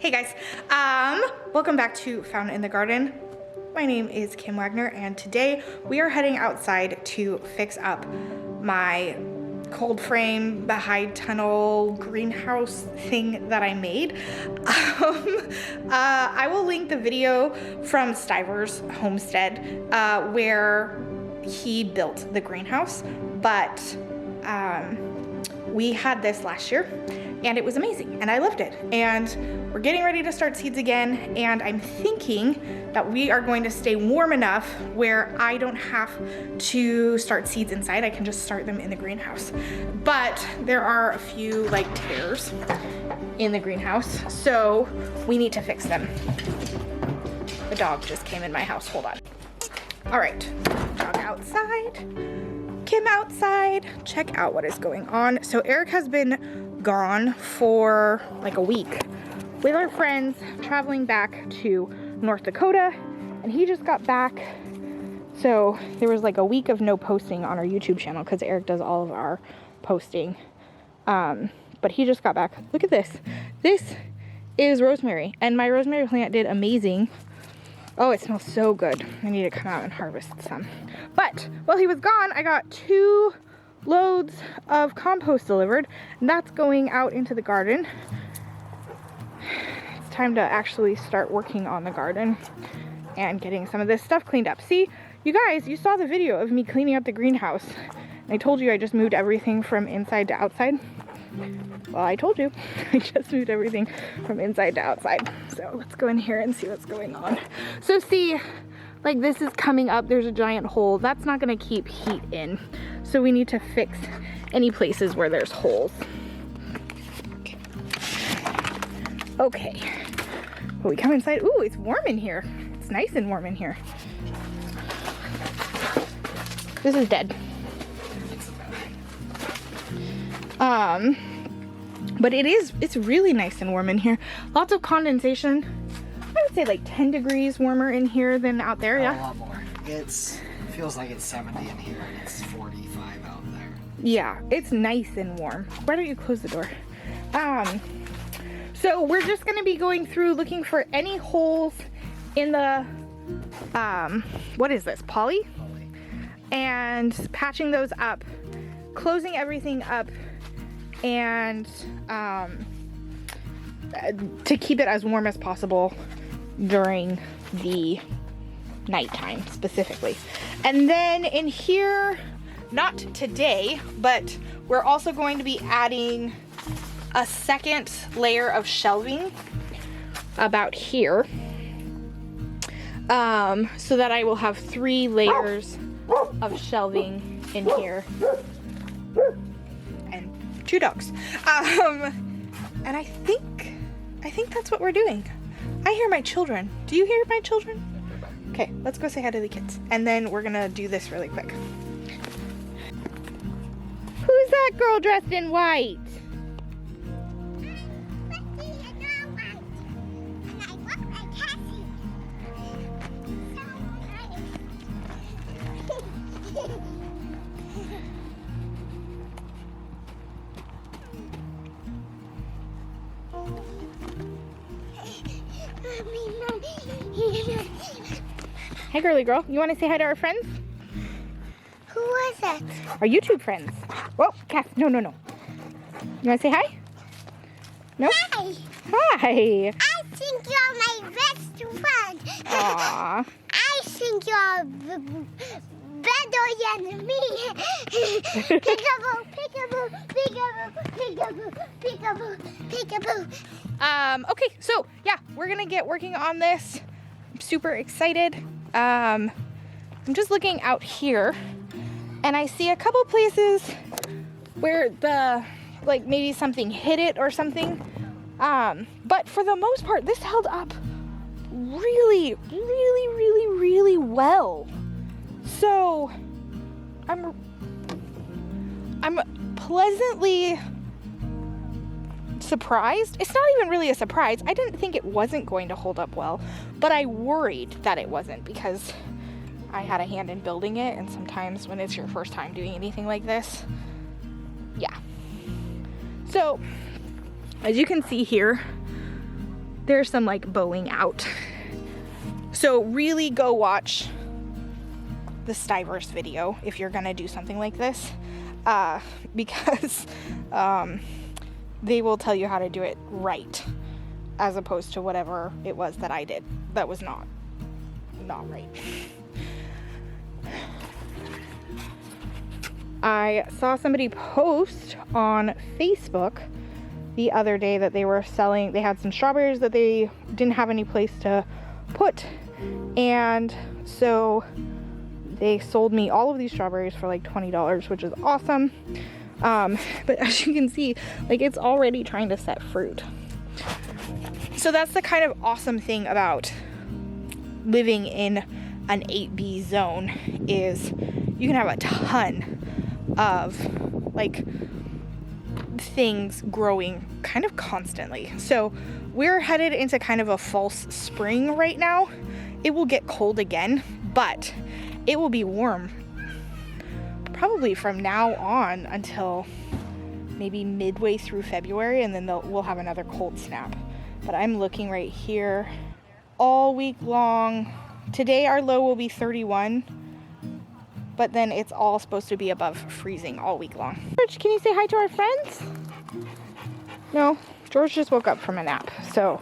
Hey guys, welcome back to Found in the Garden. My name is Kim Wagner and today we are heading outside to fix up my cold frame, the high tunnel greenhouse thing that I made. I will link the video from Stiver's homestead where he built the greenhouse, but we had this last year and it was amazing and I loved it. And we're getting ready to start seeds again, and I'm thinking that we are going to stay warm enough where I don't have to start seeds inside. I can just start them in the greenhouse. But there are a few like tears in the greenhouse, so we need to fix them. The dog just came in my house, hold on. All right, dog outside. Kim outside, check out what is going on. So Eric has been gone for like a week with our friends traveling back to North Dakota, and he just got back. So there was like a week of no posting on our YouTube channel because Eric does all of our posting. But he just got back. Look at this. This is rosemary, and my rosemary plant did amazing. Oh, it smells so good. I need to come out and harvest some. But while he was gone, I got 2 loads of compost delivered, and that's going out into the garden. It's time to actually start working on the garden and getting some of this stuff cleaned up. See, you guys, you saw the video of me cleaning up the greenhouse. I told you I just moved everything from inside to outside. Well, I told you I just moved everything from inside to outside. So let's go in here and see what's going on. So see, like this is coming up, there's a giant hole. That's not gonna keep heat in. So we need to fix any places where there's holes. Okay, well, we come inside. Ooh, it's warm in here. It's nice and warm in here. This is dead. But it's really nice and warm in here. Lots of condensation. I would say like 10 degrees warmer in here than out there, yeah? A lot more. It feels like it's 70 in here and it's 45 out there. Yeah, it's nice and warm. Why don't you close the door? So we're just gonna be going through looking for any holes in the, what is this, poly? And patching those up, closing everything up, and to keep it as warm as possible during the nighttime specifically. And then in here, not today, but we're also going to be adding a second layer of shelving about here, so that I will have 3 layers of shelving in here. And 2 dogs. And I think that's what we're doing. I hear my children. Do you hear my children? Okay, let's go say hi to the kids. And then we're gonna do this really quick. Who's that girl dressed in white? Hi, girly girl. You want to say hi to our friends? Who was it? Our YouTube friends. Whoa, Cass. No. You want to say hi? No? Hi. Hi. I think you're my best friend. Aww. I think you're better than me. Peekaboo, peekaboo, peekaboo, peekaboo, peekaboo, peekaboo. Okay, so yeah, we're gonna get working on this. I'm super excited. I'm just looking out here and I see a couple places where like maybe something hit it or something. But for the most part, this held up really well. So I'm pleasantly surprised. It's not even really a surprise. I didn't think it wasn't going to hold up well, but I worried that it wasn't because I had a hand in building it, and sometimes when it's your first time doing anything like this, yeah. So as you can see here, there's some like bowing out. So really go watch the Stivers video if you're gonna do something like this, because they will tell you how to do it right, as opposed to whatever it was that I did that was not right. I saw somebody post on Facebook the other day that they were selling, they had some strawberries that they didn't have any place to put, and so they sold me all of these strawberries for like $20, which is awesome. But as you can see, like, it's already trying to set fruit. So that's the kind of awesome thing about living in an 8B zone, is you can have a ton of like things growing kind of constantly. So we're headed into kind of a false spring right now. It will get cold again, but it will be warm probably from now on until maybe midway through February, and then we'll have another cold snap. But I'm looking right here all week long. Today our low will be 31, but then it's all supposed to be above freezing all week long. George, can you say hi to our friends? No, George just woke up from a nap, so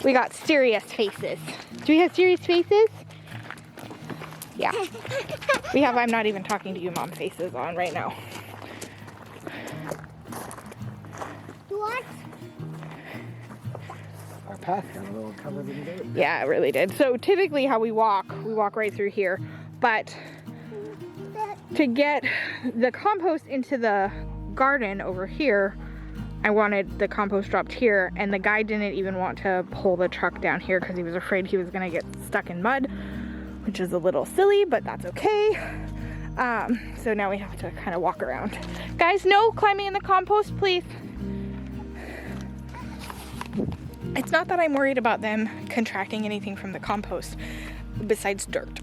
we got serious faces. Do we have serious faces? Yeah, we have I'm not even talking to you mom faces on right now. What? Our path got a little covered in dirt. Yeah, it really did. So typically how we walk right through here, but to get the compost into the garden over here, I wanted the compost dropped here, and the guy didn't even want to pull the truck down here because he was afraid he was gonna get stuck in mud, which is a little silly, but that's okay. So now we have to kind of walk around. Guys, no climbing in the compost, please. It's not that I'm worried about them contracting anything from the compost besides dirt.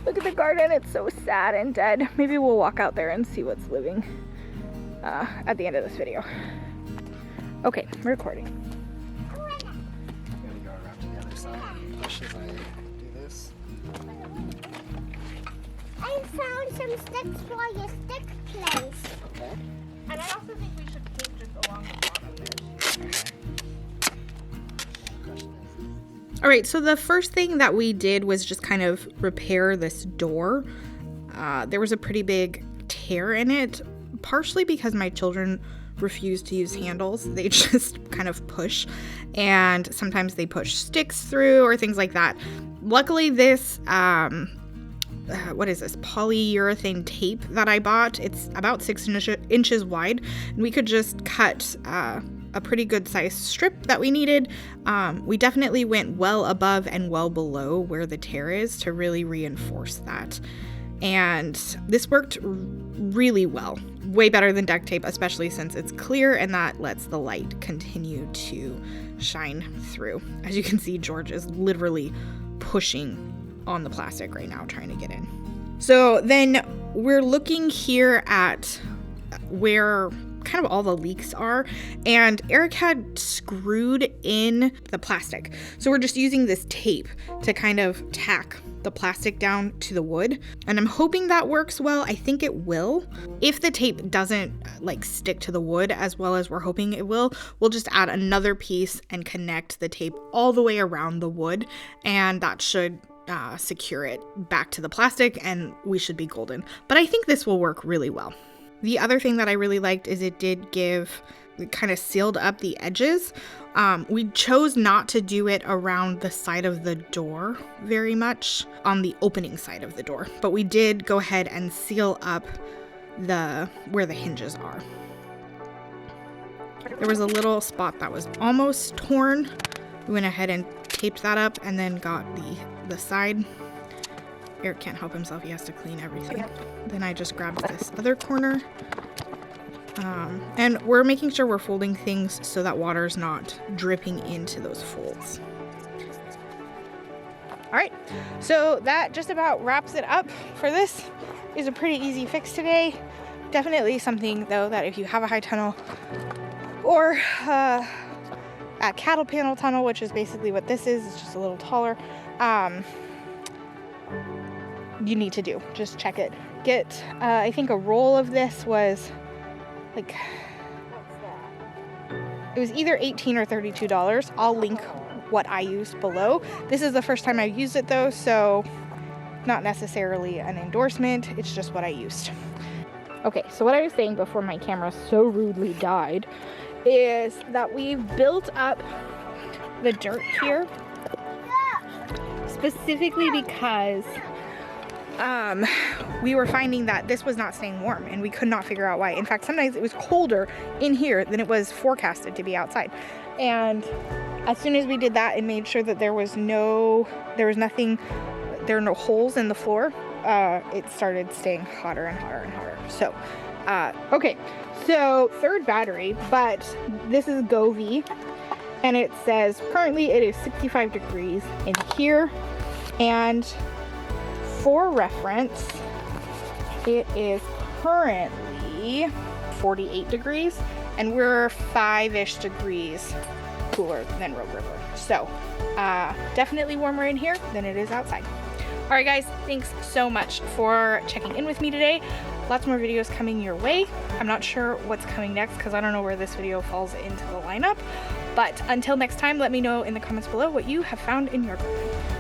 Look at the garden, it's so sad and dead. Maybe we'll walk out there and see what's living at the end of this video. Okay, we're recording. I'm gonna go around to the other side and push as I do this. I found some sticks for your stick place. Okay. And I also think we should paint just along the bottom there. All right, so the first thing that we did was just kind of repair this door. There was a pretty big tear in it, partially because my children refuse to use handles. They just kind of push, and sometimes they push sticks through or things like that. Luckily, this, what is this, polyurethane tape that I bought, it's about 6 inches wide, and we could just cut a pretty good sized strip that we needed. We definitely went well above and well below where the tear is to really reinforce that. And this worked really well, way better than duct tape, especially since it's clear and that lets the light continue to shine through. As you can see, George is literally pushing on the plastic right now, trying to get in. So then we're looking here at where kind of all the leaks are, and Eric had screwed in the plastic. So we're just using this tape to kind of tack the plastic down to the wood, and I'm hoping that works well. I think it will. If the tape doesn't like stick to the wood as well as we're hoping it will, we'll just add another piece and connect the tape all the way around the wood, and that should secure it back to the plastic, and we should be golden. But I think this will work really well. The other thing that I really liked is it kind of sealed up the edges. We chose not to do it around the side of the door very much, on the opening side of the door, but we did go ahead and seal up where the hinges are. There was a little spot that was almost torn. We went ahead and taped that up and then got the side. Eric can't help himself, he has to clean everything. Then I just grabbed this other corner. And we're making sure we're folding things so that water's not dripping into those folds. All right, so that just about wraps it up for this. Is a pretty easy fix today. Definitely something though that if you have a high tunnel or cattle panel tunnel, which is basically what this is. It's just a little taller. You need to do. Just check it. Get, I think a roll of this was like, it was either $18 or $32. I'll link what I used below. This is the first time I've used it though, so not necessarily an endorsement. It's just what I used. Okay, so what I was saying before my camera so rudely died is that we've built up the dirt here specifically because we were finding that this was not staying warm and we could not figure out why. In fact, sometimes it was colder in here than it was forecasted to be outside. And as soon as we did that and made sure that there were no holes in the floor, it started staying hotter and hotter and hotter. So, okay, so third battery, but this is Govee, and it says currently it is 65 degrees in here, and for reference, it is currently 48 degrees, and we're 5-ish degrees cooler than Rogue River. So, definitely warmer in here than it is outside. All right, guys, thanks so much for checking in with me today. Lots more videos coming your way. I'm not sure what's coming next because I don't know where this video falls into the lineup. But until next time, let me know in the comments below what you have found in your garden.